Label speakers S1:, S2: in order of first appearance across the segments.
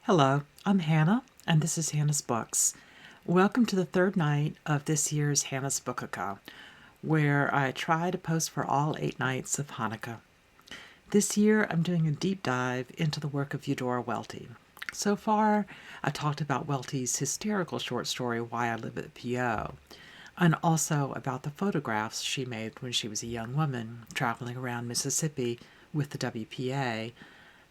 S1: Hello, I'm Hannah, and this is Hannah's Books. Welcome to the third night of this year's Hannah's Bookukkah, where I try to post for all 8 nights of Hanukkah. This year, I'm doing a deep dive into the work of Eudora Welty. So far, I talked about Welty's hysterical short story, Why I Live at the P.O., and also about the photographs she made when she was a young woman traveling around Mississippi with the WPA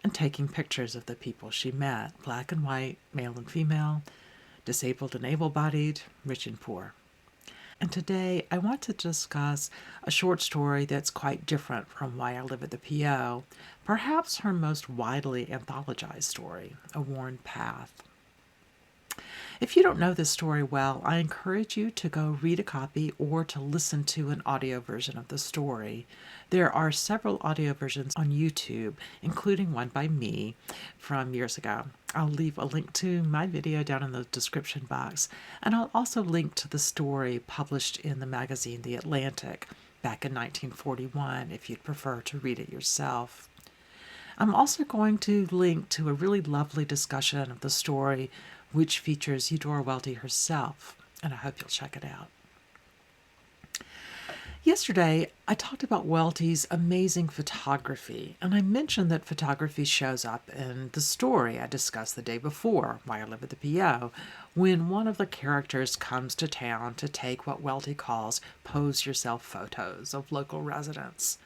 S1: and taking pictures of the people she met, black and white, male and female, disabled and able-bodied, rich and poor. And today I want to discuss a short story that's quite different from Why I Live at the P.O., perhaps her most widely anthologized story, A Worn Path. If you don't know this story well, I encourage you to go read a copy or to listen to an audio version of the story. There are several audio versions on YouTube, including one by me from years ago. I'll leave a link to my video down in the description box, and I'll also link to the story published in the magazine The Atlantic back in 1941 if you'd prefer to read it yourself. I'm also going to link to a really lovely discussion of the story which features Eudora Welty herself, and I hope you'll check it out. Yesterday, I talked about Welty's amazing photography, and I mentioned that photography shows up in the story I discussed the day before, Why I Live at the P.O., when one of the characters comes to town to take what Welty calls pose yourself photos of local residents.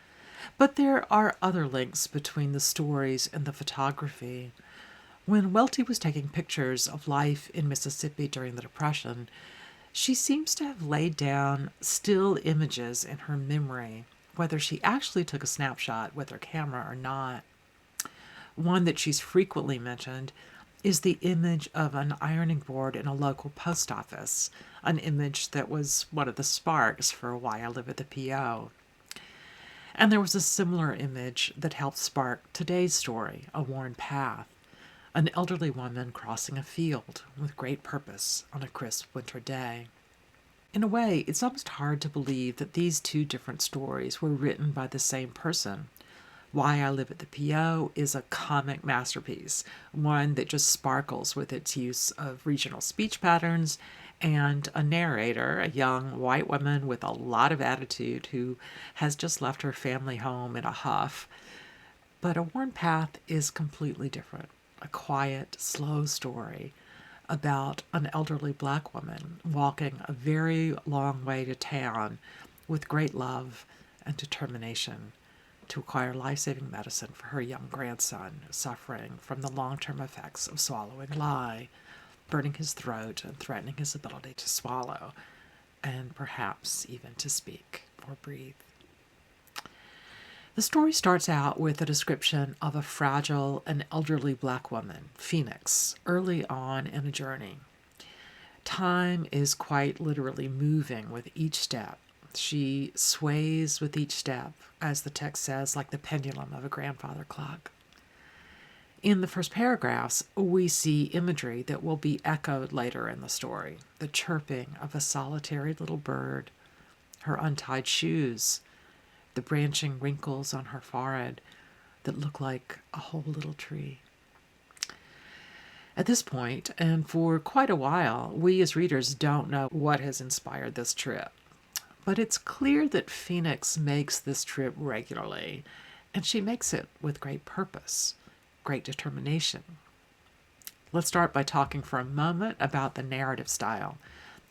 S1: But there are other links between the stories and the photography. When Welty was taking pictures of life in Mississippi during the Depression, she seems to have laid down still images in her memory, whether she actually took a snapshot with her camera or not. One that she's frequently mentioned is the image of an ironing board in a local post office, an image that was one of the sparks for Why I Live at the P.O. And there was a similar image that helped spark today's story, A Worn Path. An elderly woman crossing a field with great purpose on a crisp winter day. In a way, it's almost hard to believe that these two different stories were written by the same person. Why I Live at the P.O. is a comic masterpiece, one that just sparkles with its use of regional speech patterns and a narrator, a young white woman with a lot of attitude who has just left her family home in a huff. But A Worn Path is completely different. A quiet, slow story about an elderly black woman walking a very long way to town with great love and determination to acquire life-saving medicine for her young grandson suffering from the long-term effects of swallowing lye, burning his throat and threatening his ability to swallow, and perhaps even to speak or breathe. The story starts out with a description of a fragile and elderly black woman, Phoenix, early on in a journey. Time is quite literally moving with each step. She sways with each step, as the text says, like the pendulum of a grandfather clock. In the first paragraphs, we see imagery that will be echoed later in the story. The chirping of a solitary little bird, her untied shoes, the branching wrinkles on her forehead that look like a whole little tree. At this point, and for quite a while, we as readers don't know what has inspired this trip. But it's clear that Phoenix makes this trip regularly, and she makes it with great purpose, great determination. Let's start by talking for a moment about the narrative style.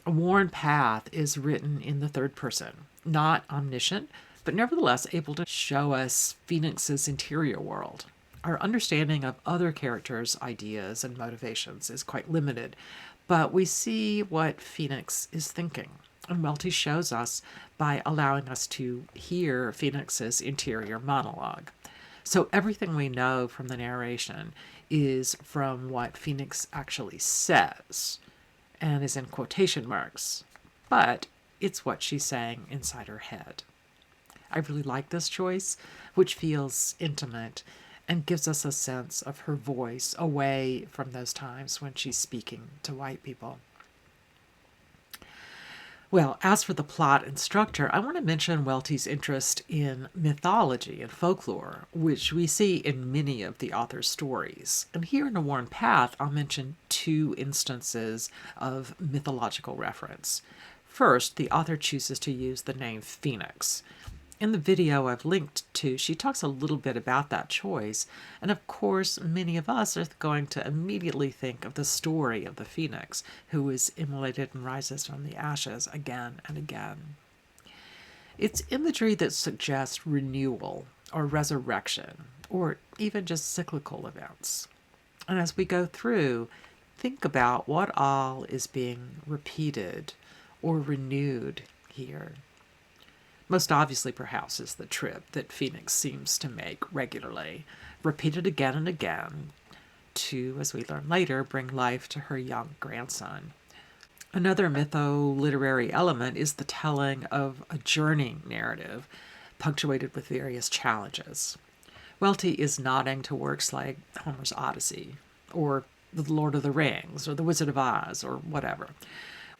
S1: A Worn Path is written in the third person, not omniscient, but nevertheless able to show us Phoenix's interior world. Our understanding of other characters' ideas and motivations is quite limited, but we see what Phoenix is thinking. And Welty shows us by allowing us to hear Phoenix's interior monologue. So everything we know from the narration is from what Phoenix actually says, and is in quotation marks, but it's what she's saying inside her head. I really like this choice, which feels intimate and gives us a sense of her voice away from those times when she's speaking to white people. Well, as for the plot and structure, I want to mention Welty's interest in mythology and folklore, which we see in many of the author's stories. And here in A Worn Path, I'll mention two instances of mythological reference. First, the author chooses to use the name Phoenix. In the video I've linked to, she talks a little bit about that choice, and of course, many of us are going to immediately think of the story of the phoenix, who is immolated and rises from the ashes again and again. It's imagery that suggests renewal or resurrection, or even just cyclical events. And as we go through, think about what all is being repeated or renewed here. Most obviously, perhaps, is the trip that Phoenix seems to make regularly, repeated again and again, to, as we learn later, bring life to her young grandson. Another mytho-literary element is the telling of a journey narrative, punctuated with various challenges. Welty is nodding to works like Homer's Odyssey, or The Lord of the Rings, or The Wizard of Oz, or whatever.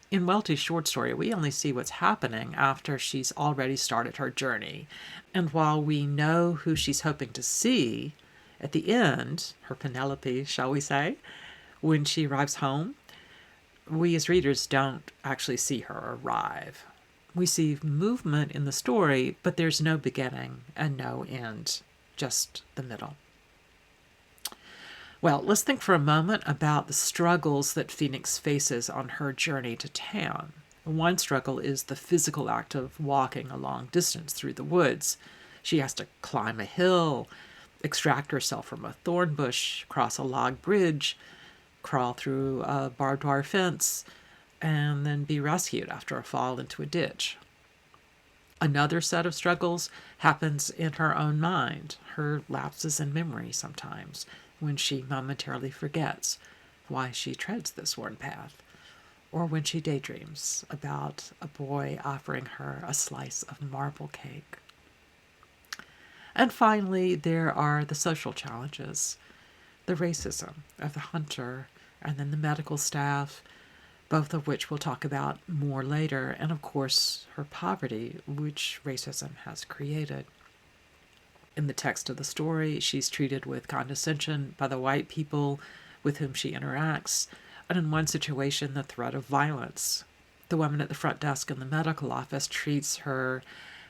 S1: In Welty's short story, we only see what's happening after she's already started her journey. And while we know who she's hoping to see at the end, her Penelope, shall we say, when she arrives home, we as readers don't actually see her arrive. We see movement in the story, but there's no beginning and no end, just the middle. Well, let's think for a moment about the struggles that Phoenix faces on her journey to town. One struggle is the physical act of walking a long distance through the woods. She has to climb a hill, extract herself from a thorn bush, cross a log bridge, crawl through a barbed wire fence, and then be rescued after a fall into a ditch. Another set of struggles happens in her own mind, her lapses in memory sometimes, when she momentarily forgets why she treads this worn path, or when she daydreams about a boy offering her a slice of marble cake. And finally, there are the social challenges, the racism of the hunter and then the medical staff, both of which we'll talk about more later, and of course her poverty, which racism has created. In the text of the story, she's treated with condescension by the white people with whom she interacts, and in one situation, the threat of violence. The woman at the front desk in the medical office treats her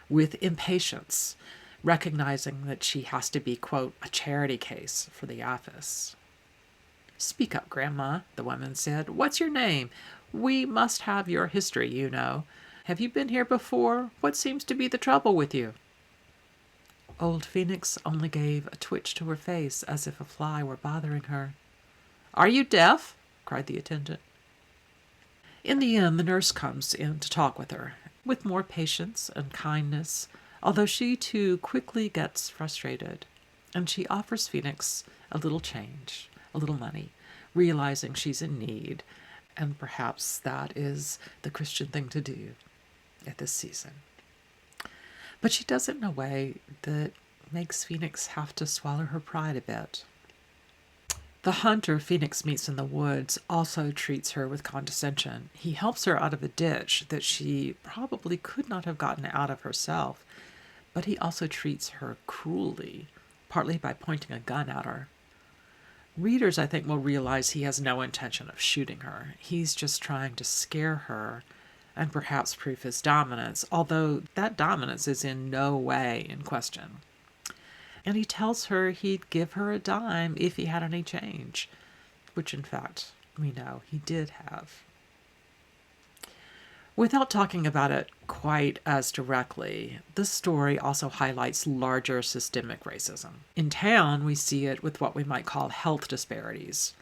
S1: with impatience, recognizing that she has to be, quote, a charity case for the office. "Speak up, Grandma," the woman said. "What's your name? We must have your history, you know. Have you been here before? What seems to be the trouble with you?" Old Phoenix only gave a twitch to her face as if a fly were bothering her. "Are you deaf?" cried the attendant. In the end, the nurse comes in to talk with her, with more patience and kindness, although she too quickly gets frustrated, and she offers Phoenix a little change, a little money, realizing she's in need, and perhaps that is the Christian thing to do at this season. But she does it in a way that makes Phoenix have to swallow her pride a bit. The hunter Phoenix meets in the woods also treats her with condescension. He helps her out of a ditch that she probably could not have gotten out of herself, but he also treats her cruelly, partly by pointing a gun at her. Readers, I think, will realize he has no intention of shooting her. He's just trying to scare her and perhaps prove his dominance, although that dominance is in no way in question. And he tells her he'd give her a dime if he had any change, which in fact we know he did have. Without talking about it quite as directly, this story also highlights larger systemic racism. In town, we see it with what we might call health disparities.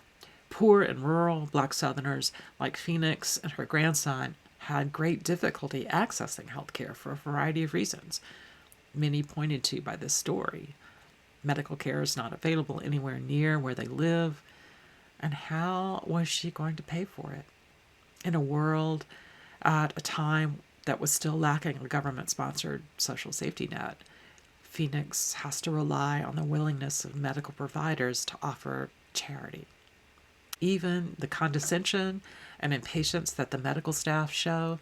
S1: Poor and rural Black Southerners like Phoenix and her grandson had great difficulty accessing health care for a variety of reasons, many pointed to by this story. Medical care is not available anywhere near where they live, and how was she going to pay for it? In a world at a time that was still lacking a government-sponsored social safety net, Phoenix has to rely on the willingness of medical providers to offer charity. Even the condescension and impatience that the medical staff show,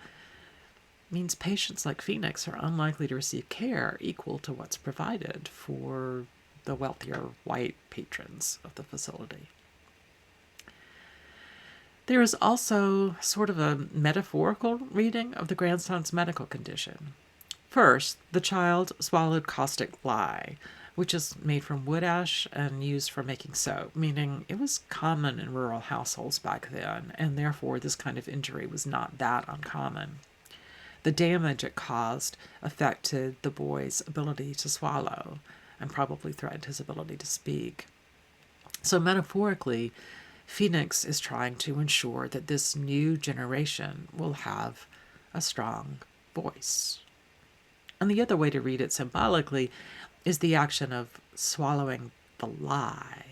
S1: means patients like Phoenix are unlikely to receive care equal to what's provided for the wealthier white patrons of the facility. There is also sort of a metaphorical reading of the grandson's medical condition. First, the child swallowed caustic lye, which is made from wood ash and used for making soap, meaning it was common in rural households back then, and therefore this kind of injury was not that uncommon. The damage it caused affected the boy's ability to swallow and probably threatened his ability to speak. So, metaphorically, Phoenix is trying to ensure that this new generation will have a strong voice. And the other way to read it symbolically is the action of swallowing the lie,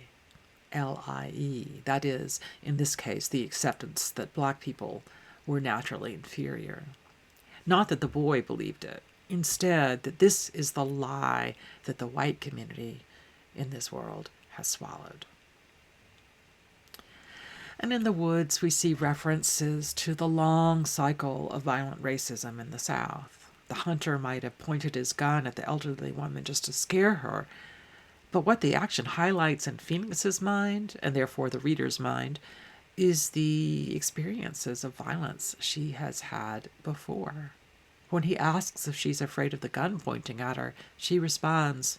S1: Lie. That is, in this case, the acceptance that black people were naturally inferior. Not that the boy believed it. Instead, that this is the lie that the white community in this world has swallowed. And in the woods, we see references to the long cycle of violent racism in the South. The hunter might have pointed his gun at the elderly woman just to scare her, but what the action highlights in Phoenix's mind, and therefore the reader's mind, is the experiences of violence she has had before. When he asks if she's afraid of the gun pointing at her, she responds,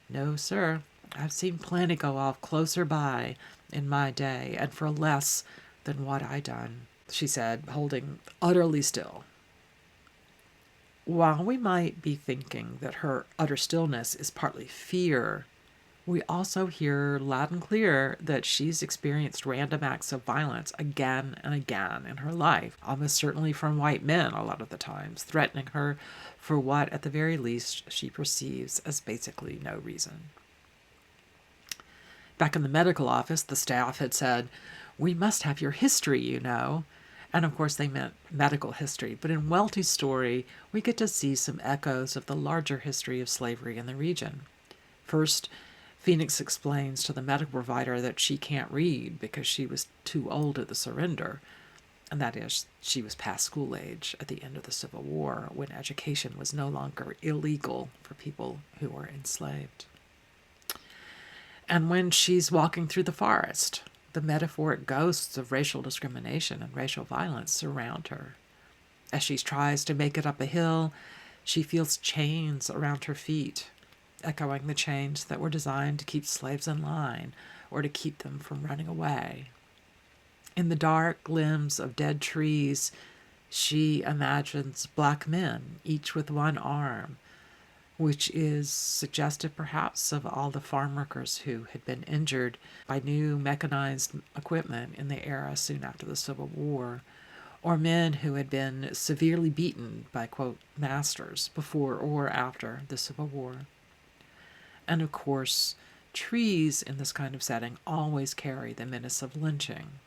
S1: "No, sir. I've seen plenty go off closer by in my day, and for less than what I done," she said, holding utterly still. While we might be thinking that her utter stillness is partly fear, we also hear loud and clear that she's experienced random acts of violence again and again in her life, almost certainly from white men a lot of the times, threatening her for what, at the very least, she perceives as basically no reason. Back in the medical office, the staff had said, "We must have your history, you know." And of course, they meant medical history. But in Welty's story, we get to see some echoes of the larger history of slavery in the region. First, Phoenix explains to the medical provider that she can't read because she was too old at the surrender. And that is, she was past school age at the end of the Civil War, when education was no longer illegal for people who were enslaved. And when she's walking through the forest, the metaphoric ghosts of racial discrimination and racial violence surround her. As she tries to make it up a hill, she feels chains around her feet, echoing the chains that were designed to keep slaves in line or to keep them from running away. In the dark limbs of dead trees, she imagines black men, each with one arm, which is suggestive perhaps of all the farm workers who had been injured by new mechanized equipment in the era soon after the Civil War, or men who had been severely beaten by, quote, masters before or after the Civil War. And of course, trees in this kind of setting always carry the menace of lynching.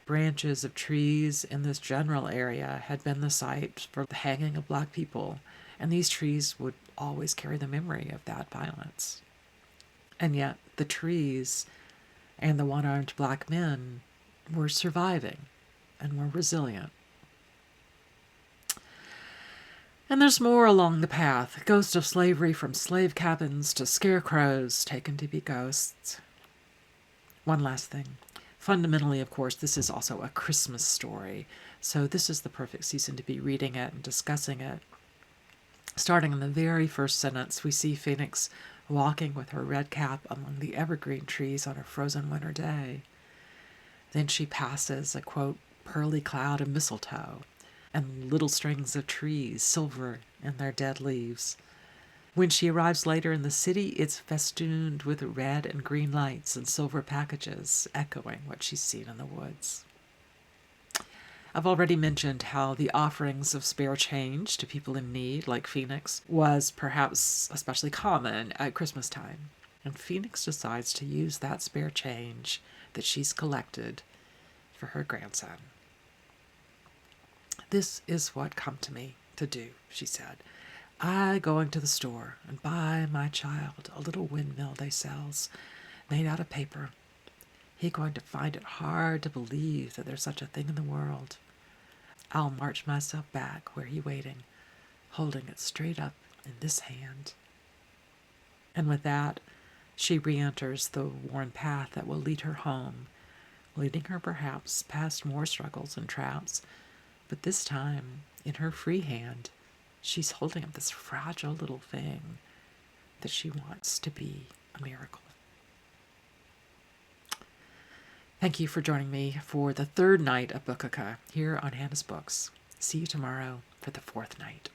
S1: Branches of trees in this general area had been the site for the hanging of black people, and these trees would always carry the memory of that violence. And yet the trees and the one-armed black men were surviving and were resilient. And there's more along the path. Ghosts of slavery, from slave cabins to scarecrows taken to be ghosts. One last thing. Fundamentally, of course, this is also a Christmas story, so this is the perfect season to be reading it and discussing it. Starting in the very first sentence, we see Phoenix walking with her red cap among the evergreen trees on a frozen winter day. Then she passes a, quote, pearly cloud of mistletoe and little strings of trees, silver in their dead leaves. When she arrives later in the city, it's festooned with red and green lights and silver packages, echoing what she's seen in the woods. I've already mentioned how the offerings of spare change to people in need, like Phoenix, was perhaps especially common at Christmas time. And Phoenix decides to use that spare change that she's collected for her grandson. "This is what come to me to do," she said. "I go into the store and buy my child a little windmill they sells, made out of paper. He going to find it hard to believe that there's such a thing in the world. I'll march myself back where he waiting, holding it straight up in this hand. And with that, she re-enters the worn path that will lead her home, leading her perhaps past more struggles and traps, but this time, in her free hand, she's holding up this fragile little thing that she wants to be a miracle. Thank you for joining me for the third night of Bookukkah here on Hannah's Books. See you tomorrow for the fourth night.